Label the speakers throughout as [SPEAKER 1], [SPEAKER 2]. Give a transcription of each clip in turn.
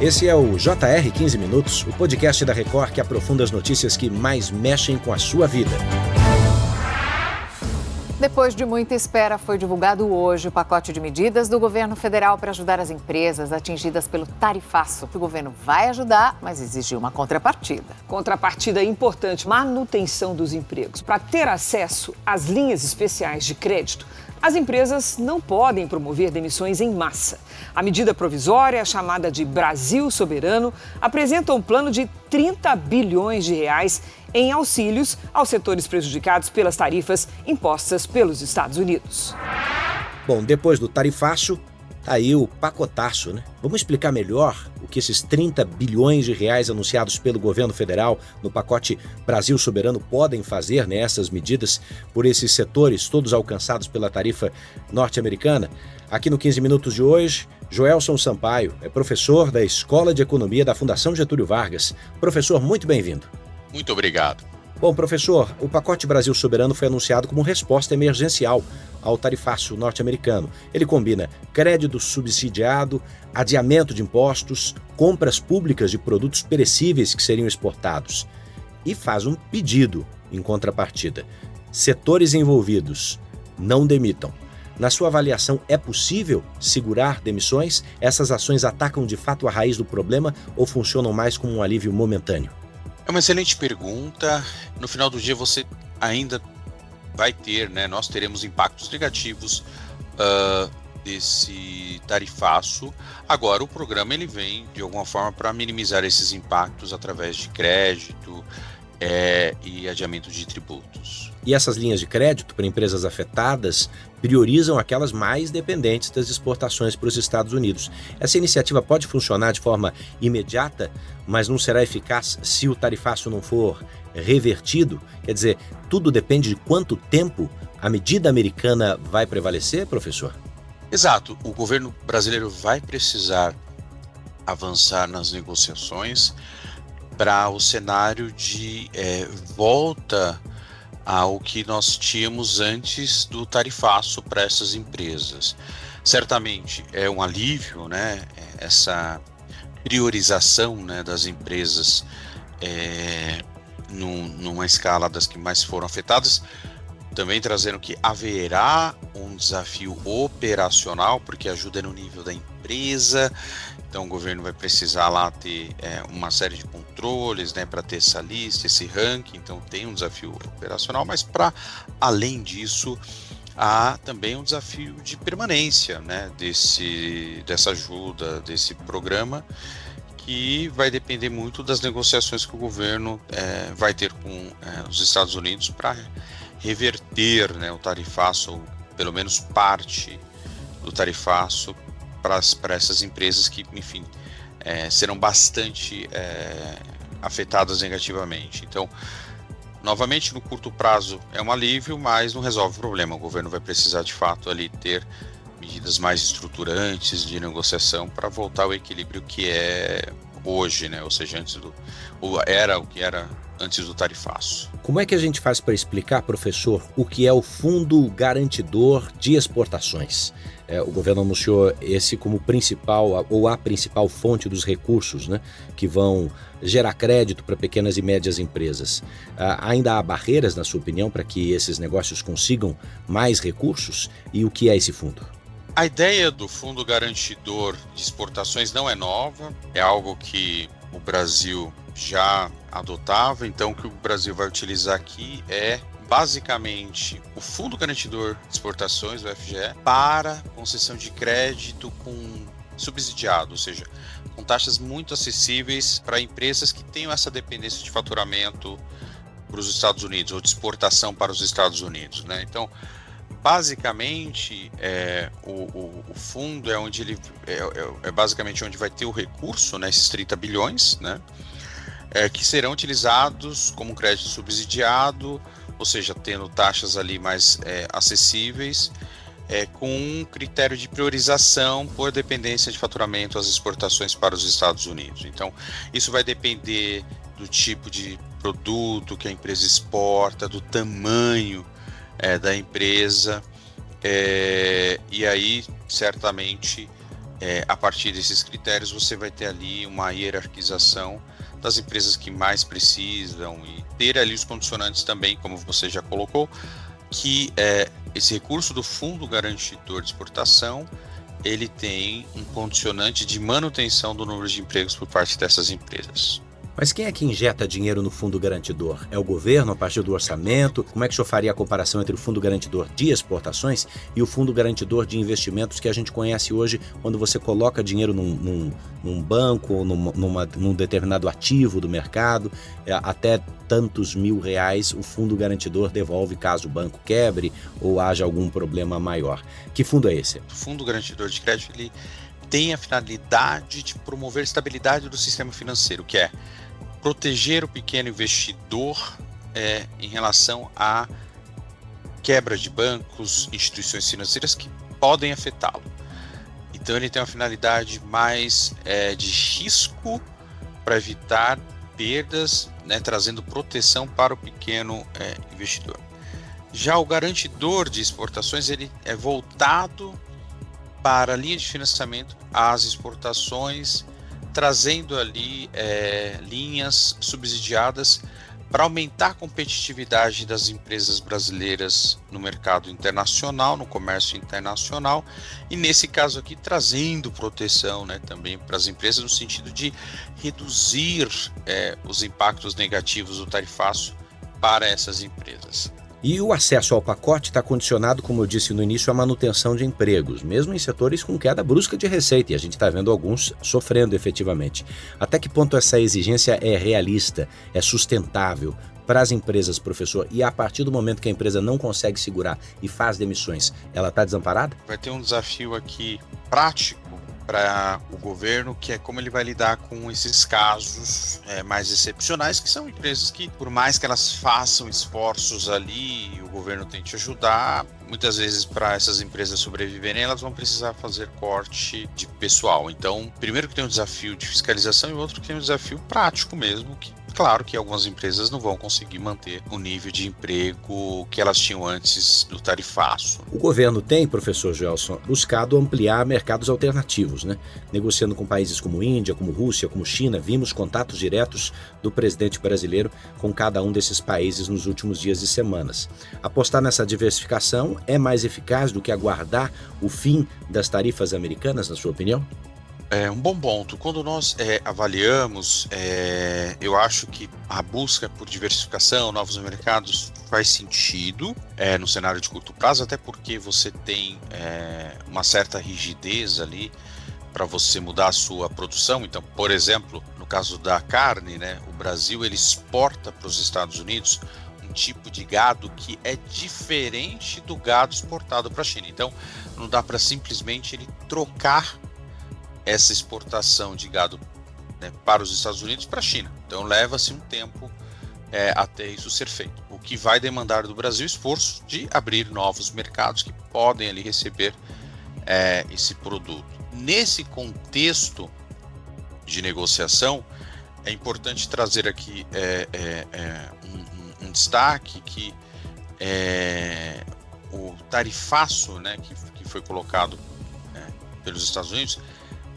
[SPEAKER 1] Esse é o JR 15 Minutos, o podcast da Record que aprofunda as notícias que mais mexem com a sua vida.
[SPEAKER 2] Depois de muita espera, foi divulgado hoje o pacote de medidas do governo federal para ajudar as empresas atingidas pelo tarifaço. O governo vai ajudar, mas exige uma contrapartida.
[SPEAKER 3] Contrapartida importante, manutenção dos empregos. Para ter acesso às linhas especiais de crédito, as empresas não podem promover demissões em massa. A medida provisória, chamada de Brasil Soberano, apresenta um plano de 30 bilhões de reais em auxílios aos setores prejudicados pelas tarifas impostas pelos Estados Unidos.
[SPEAKER 1] Bom, depois do tarifaço, tá aí o pacotaço, né? Vamos explicar melhor o que esses 30 bilhões de reais anunciados pelo governo federal no pacote Brasil Soberano podem fazer, né? Essas medidas por esses setores, todos alcançados pela tarifa norte-americana. Aqui no 15 Minutos de hoje, Joelson Sampaio é professor da Escola de Economia da Fundação Getúlio Vargas. Professor, muito bem-vindo.
[SPEAKER 4] Muito obrigado.
[SPEAKER 1] Bom, professor, o pacote Brasil Soberano foi anunciado como resposta emergencial ao tarifaço norte-americano. Ele combina crédito subsidiado, adiamento de impostos, compras públicas de produtos perecíveis que seriam exportados e faz um pedido em contrapartida. Setores envolvidos, não demitam. Na sua avaliação, é possível segurar demissões? Essas ações atacam de fato a raiz do problema ou funcionam mais como um alívio momentâneo?
[SPEAKER 4] É uma excelente pergunta. No final do dia você ainda vai ter, né? Nós teremos impactos negativos desse tarifaço. Agora o programa ele vem de alguma forma para minimizar esses impactos através de crédito e adiamento de tributos.
[SPEAKER 1] E essas linhas de crédito para empresas afetadas priorizam aquelas mais dependentes das exportações para os Estados Unidos. Essa iniciativa pode funcionar de forma imediata, mas não será eficaz se o tarifaço não for revertido? Quer dizer, tudo depende de quanto tempo a medida americana vai prevalecer, professor?
[SPEAKER 4] Exato. O governo brasileiro vai precisar avançar nas negociações para o cenário de volta ao que nós tínhamos antes do tarifaço para essas empresas. Certamente é um alívio, né, essa priorização, né, das empresas numa escala das que mais foram afetadas, também trazendo que haverá um desafio operacional, porque ajuda no nível da empresa. Então o governo vai precisar lá ter uma série de controles, né, para ter essa lista, esse ranking. Então tem um desafio operacional, mas para além disso há também um desafio de permanência, né, dessa ajuda, desse programa, que vai depender muito das negociações que o governo vai ter com os Estados Unidos para reverter, né, o tarifaço, ou pelo menos parte do tarifaço, para essas empresas que, enfim, serão bastante afetadas negativamente. Então, novamente, no curto prazo é um alívio, mas não resolve o problema. O governo vai precisar, de fato, ali ter medidas mais estruturantes de negociação para voltar ao equilíbrio que é hoje, né? Ou seja, o que era antes do tarifaço.
[SPEAKER 1] Como é que a gente faz para explicar, professor, o que é o Fundo Garantidor de Exportações? O governo anunciou esse como principal ou a principal fonte dos recursos, né, que vão gerar crédito para pequenas e médias empresas. Ainda há barreiras, na sua opinião, para que esses negócios consigam mais recursos? E o que é esse fundo?
[SPEAKER 4] A ideia do Fundo Garantidor de Exportações não é nova, é algo que o Brasil já adotava. Então o que o Brasil vai utilizar aqui é basicamente o Fundo Garantidor de Exportações, o FGE, para concessão de crédito com subsidiado, ou seja, com taxas muito acessíveis para empresas que tenham essa dependência de faturamento para os Estados Unidos ou de exportação para os Estados Unidos, né? Então, basicamente, o fundo é onde ele é basicamente onde vai ter o recurso, né, esses 30 bilhões, né, que serão utilizados como crédito subsidiado, ou seja, tendo taxas ali mais acessíveis, com um critério de priorização por dependência de faturamento às exportações para os Estados Unidos. Então, isso vai depender do tipo de produto que a empresa exporta, do tamanho da empresa, e aí certamente a partir desses critérios, você vai ter ali uma hierarquização das empresas que mais precisam e ter ali os condicionantes também, como você já colocou, que esse recurso do Fundo Garantidor de Exportação, ele tem um condicionante de manutenção do número de empregos por parte dessas empresas.
[SPEAKER 1] Mas quem é que injeta dinheiro no Fundo Garantidor? É o governo a partir do orçamento? Como é que o senhor faria a comparação entre o Fundo Garantidor de Exportações e o Fundo Garantidor de Investimentos que a gente conhece hoje quando você coloca dinheiro num banco ou num determinado ativo do mercado, até tantos R$1.000 o Fundo Garantidor devolve caso o banco quebre ou haja algum problema maior. Que fundo é esse?
[SPEAKER 4] O Fundo Garantidor de Crédito, ele tem a finalidade de promover a estabilidade do sistema financeiro, que é proteger o pequeno investidor em relação à quebra de bancos, instituições financeiras que podem afetá-lo. Então ele tem uma finalidade mais de risco para evitar perdas, né, trazendo proteção para o pequeno investidor. Já o garantidor de exportações, ele é voltado para a linha de financiamento às exportações, trazendo ali linhas subsidiadas para aumentar a competitividade das empresas brasileiras no mercado internacional, no comércio internacional, e nesse caso aqui trazendo proteção, né, também para as empresas no sentido de reduzir os impactos negativos do tarifaço para essas empresas.
[SPEAKER 1] E o acesso ao pacote está condicionado, como eu disse no início, à manutenção de empregos, mesmo em setores com queda brusca de receita, e a gente está vendo alguns sofrendo efetivamente. Até que ponto essa exigência é realista, é sustentável para as empresas, professor? E a partir do momento que a empresa não consegue segurar e faz demissões, ela está desamparada?
[SPEAKER 4] Vai ter um desafio aqui prático para o governo, que é como ele vai lidar com esses casos mais excepcionais, que são empresas que, por mais que elas façam esforços ali e o governo tente ajudar, muitas vezes para essas empresas sobreviverem, elas vão precisar fazer corte de pessoal. Então, primeiro que tem um desafio de fiscalização e outro que tem um desafio prático mesmo, que claro que algumas empresas não vão conseguir manter o nível de emprego que elas tinham antes do tarifaço.
[SPEAKER 1] O governo tem, professor Gelson, buscado ampliar mercados alternativos, né? Negociando com países como Índia, como Rússia, como China. Vimos contatos diretos do presidente brasileiro com cada um desses países nos últimos dias e semanas. Apostar nessa diversificação é mais eficaz do que aguardar o fim das tarifas americanas, na sua opinião?
[SPEAKER 4] É um bom ponto. Quando nós avaliamos, eu acho que a busca por diversificação, novos mercados, faz sentido no cenário de curto prazo, até porque você tem uma certa rigidez ali para você mudar a sua produção. Então, por exemplo, no caso da carne, né, o Brasil ele exporta para os Estados Unidos um tipo de gado que é diferente do gado exportado para a China. Então, não dá para simplesmente ele trocar essa exportação de gado, né, para os Estados Unidos para a China. Então leva-se um tempo até isso ser feito, o que vai demandar do Brasil esforço de abrir novos mercados que podem ali receber esse produto. Nesse contexto de negociação, é importante trazer aqui um destaque que o tarifaço, né, que foi colocado pelos Estados Unidos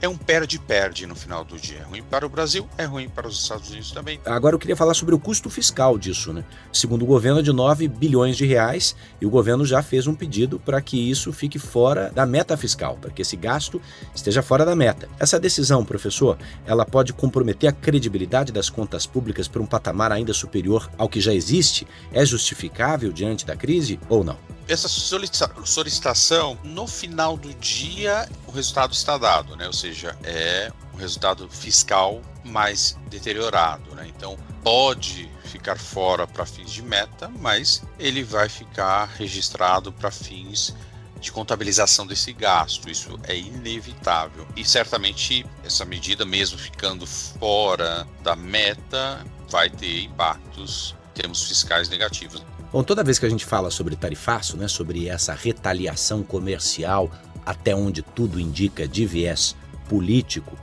[SPEAKER 4] é um perde-perde no final do dia. É ruim para o Brasil, é ruim para os Estados Unidos também.
[SPEAKER 1] Agora eu queria falar sobre o custo fiscal disso, né? Segundo o governo é de 9 bilhões de reais e o governo já fez um pedido para que isso fique fora da meta fiscal, para que esse gasto esteja fora da meta. Essa decisão, professor, ela pode comprometer a credibilidade das contas públicas para um patamar ainda superior ao que já existe? É justificável diante da crise ou não?
[SPEAKER 4] Essa solicitação, no final do dia, o resultado está dado, né? Ou seja, é um resultado fiscal mais deteriorado, né? Então, pode ficar fora para fins de meta, mas ele vai ficar registrado para fins de contabilização desse gasto. Isso é inevitável. E certamente essa medida, mesmo ficando fora da meta, vai ter impactos em termos fiscais negativos.
[SPEAKER 1] Bom, toda vez que a gente fala sobre tarifaço, né, sobre essa retaliação comercial, até onde tudo indica de viés político,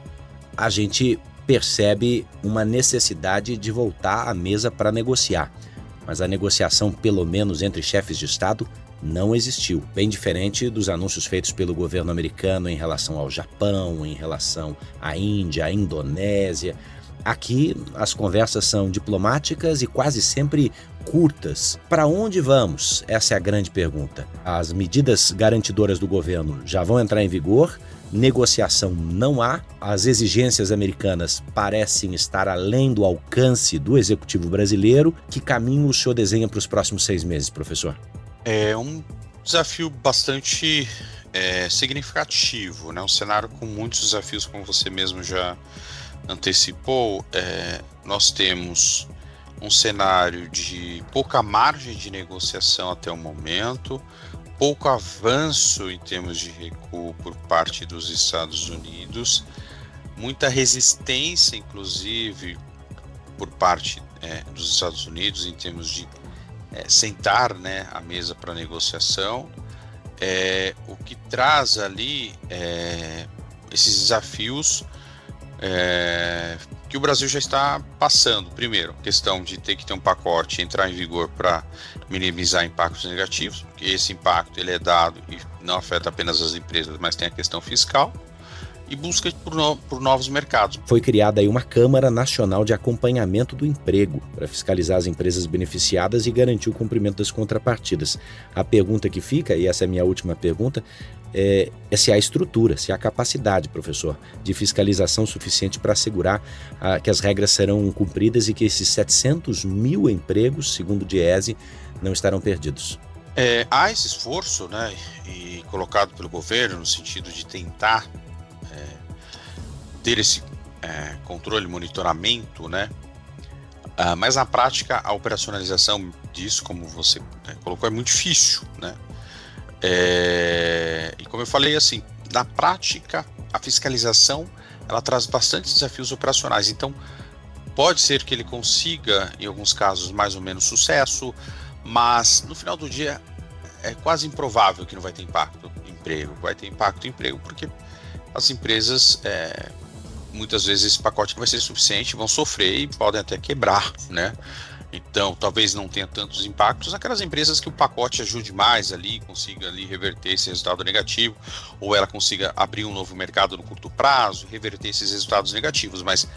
[SPEAKER 1] a gente percebe uma necessidade de voltar à mesa para negociar. Mas a negociação, pelo menos entre chefes de Estado, não existiu. Bem diferente dos anúncios feitos pelo governo americano em relação ao Japão, em relação à Índia, à Indonésia. Aqui as conversas são diplomáticas e quase sempre curtas. Para onde vamos? Essa é a grande pergunta. As medidas garantidoras do governo já vão entrar em vigor, negociação não há, as exigências americanas parecem estar além do alcance do executivo brasileiro. Que caminho o senhor desenha para os próximos 6 meses, professor?
[SPEAKER 4] É um desafio bastante significativo, né? Um cenário com muitos desafios, como você mesmo já antecipou. Nós temos um cenário de pouca margem de negociação até o momento, pouco avanço em termos de recuo por parte dos Estados Unidos, muita resistência, inclusive, por parte dos Estados Unidos em termos de sentar, né, à mesa para negociação, o que traz ali esses desafios que o Brasil já está passando. Primeiro, questão de ter que ter um pacote entrar em vigor para minimizar impactos negativos, porque esse impacto ele é dado e não afeta apenas as empresas, mas tem a questão fiscal, e busca por novos mercados.
[SPEAKER 1] Foi criada aí uma Câmara Nacional de Acompanhamento do Emprego para fiscalizar as empresas beneficiadas e garantir o cumprimento das contrapartidas. A pergunta que fica, e essa é a minha última pergunta, é se há estrutura, se há capacidade, professor, de fiscalização suficiente para assegurar que as regras serão cumpridas e que esses 700 mil empregos, segundo o Diese, não estarão perdidos.
[SPEAKER 4] Há esse esforço, né, e colocado pelo governo no sentido de tentar ter esse controle, monitoramento, né? Mas na prática a operacionalização disso, como você colocou, é muito difícil, né? E como eu falei, assim, na prática a fiscalização ela traz bastante desafios operacionais, então pode ser que ele consiga, em alguns casos, mais ou menos sucesso, mas no final do dia é quase improvável que não vai ter impacto em emprego. Vai ter impacto em emprego porque as empresas, muitas vezes esse pacote não vai ser suficiente, vão sofrer e podem até quebrar, né? Então, talvez não tenha tantos impactos naquelas empresas que o pacote ajude mais ali, consiga ali reverter esse resultado negativo, ou ela consiga abrir um novo mercado no curto prazo, reverter esses resultados negativos, mas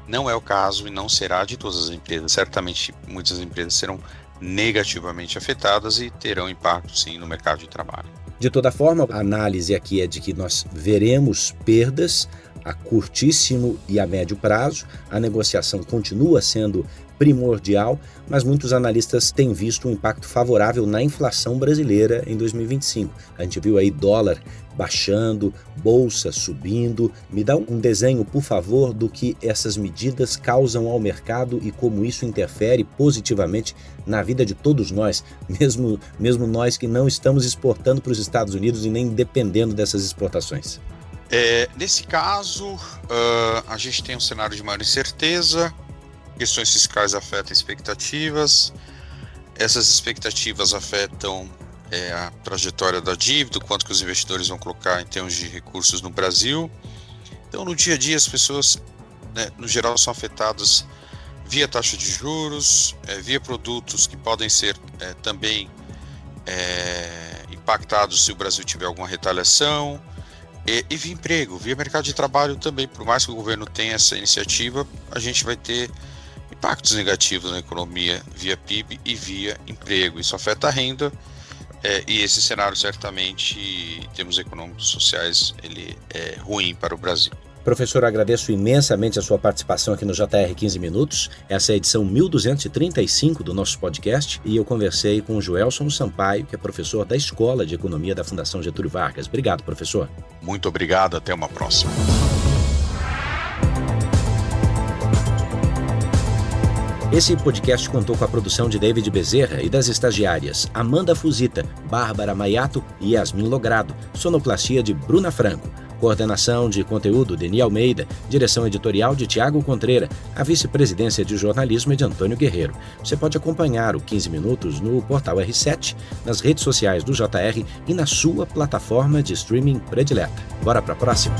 [SPEAKER 4] não é o caso e não será de todas as empresas. Certamente, muitas empresas serão negativamente afetadas e terão impacto, sim, no mercado de trabalho.
[SPEAKER 1] De toda forma, a análise aqui é de que nós veremos perdas a curtíssimo e a médio prazo. A negociação continua sendo primordial, mas muitos analistas têm visto um impacto favorável na inflação brasileira em 2025. A gente viu aí dólar baixando, bolsa subindo. Me dá um desenho, por favor, do que essas medidas causam ao mercado e como isso interfere positivamente na vida de todos nós, mesmo nós que não estamos exportando para os Estados Unidos e nem dependendo dessas exportações.
[SPEAKER 4] Nesse caso, a gente tem um cenário de maior incerteza, questões fiscais afetam expectativas, essas expectativas afetam a trajetória da dívida, o quanto que os investidores vão colocar em termos de recursos no Brasil. Então, no dia a dia, as pessoas, né, no geral, são afetadas via taxa de juros, via produtos que podem ser também impactados se o Brasil tiver alguma retaliação, e via emprego, via mercado de trabalho também. Por mais que o governo tenha essa iniciativa, a gente vai ter impactos negativos na economia via PIB e via emprego. Isso afeta a renda, e esse cenário certamente, em termos econômicos e sociais, ele é ruim para o Brasil.
[SPEAKER 1] Professor, agradeço imensamente a sua participação aqui no JR 15 Minutos. Essa é a edição 1235 do nosso podcast e eu conversei com o Joelson Sampaio, que é professor da Escola de Economia da Fundação Getúlio Vargas. Obrigado, professor.
[SPEAKER 4] Muito obrigado, até uma próxima.
[SPEAKER 1] Esse podcast contou com a produção de David Bezerra e das estagiárias Amanda Fusita, Bárbara Maiato e Yasmin Logrado, sonoplastia de Bruna Franco, coordenação de conteúdo Deni Almeida, direção editorial de Tiago Contreira, a vice-presidência de jornalismo é de Antônio Guerreiro. Você pode acompanhar o 15 Minutos no portal R7, nas redes sociais do JR e na sua plataforma de streaming predileta. Bora para a próxima?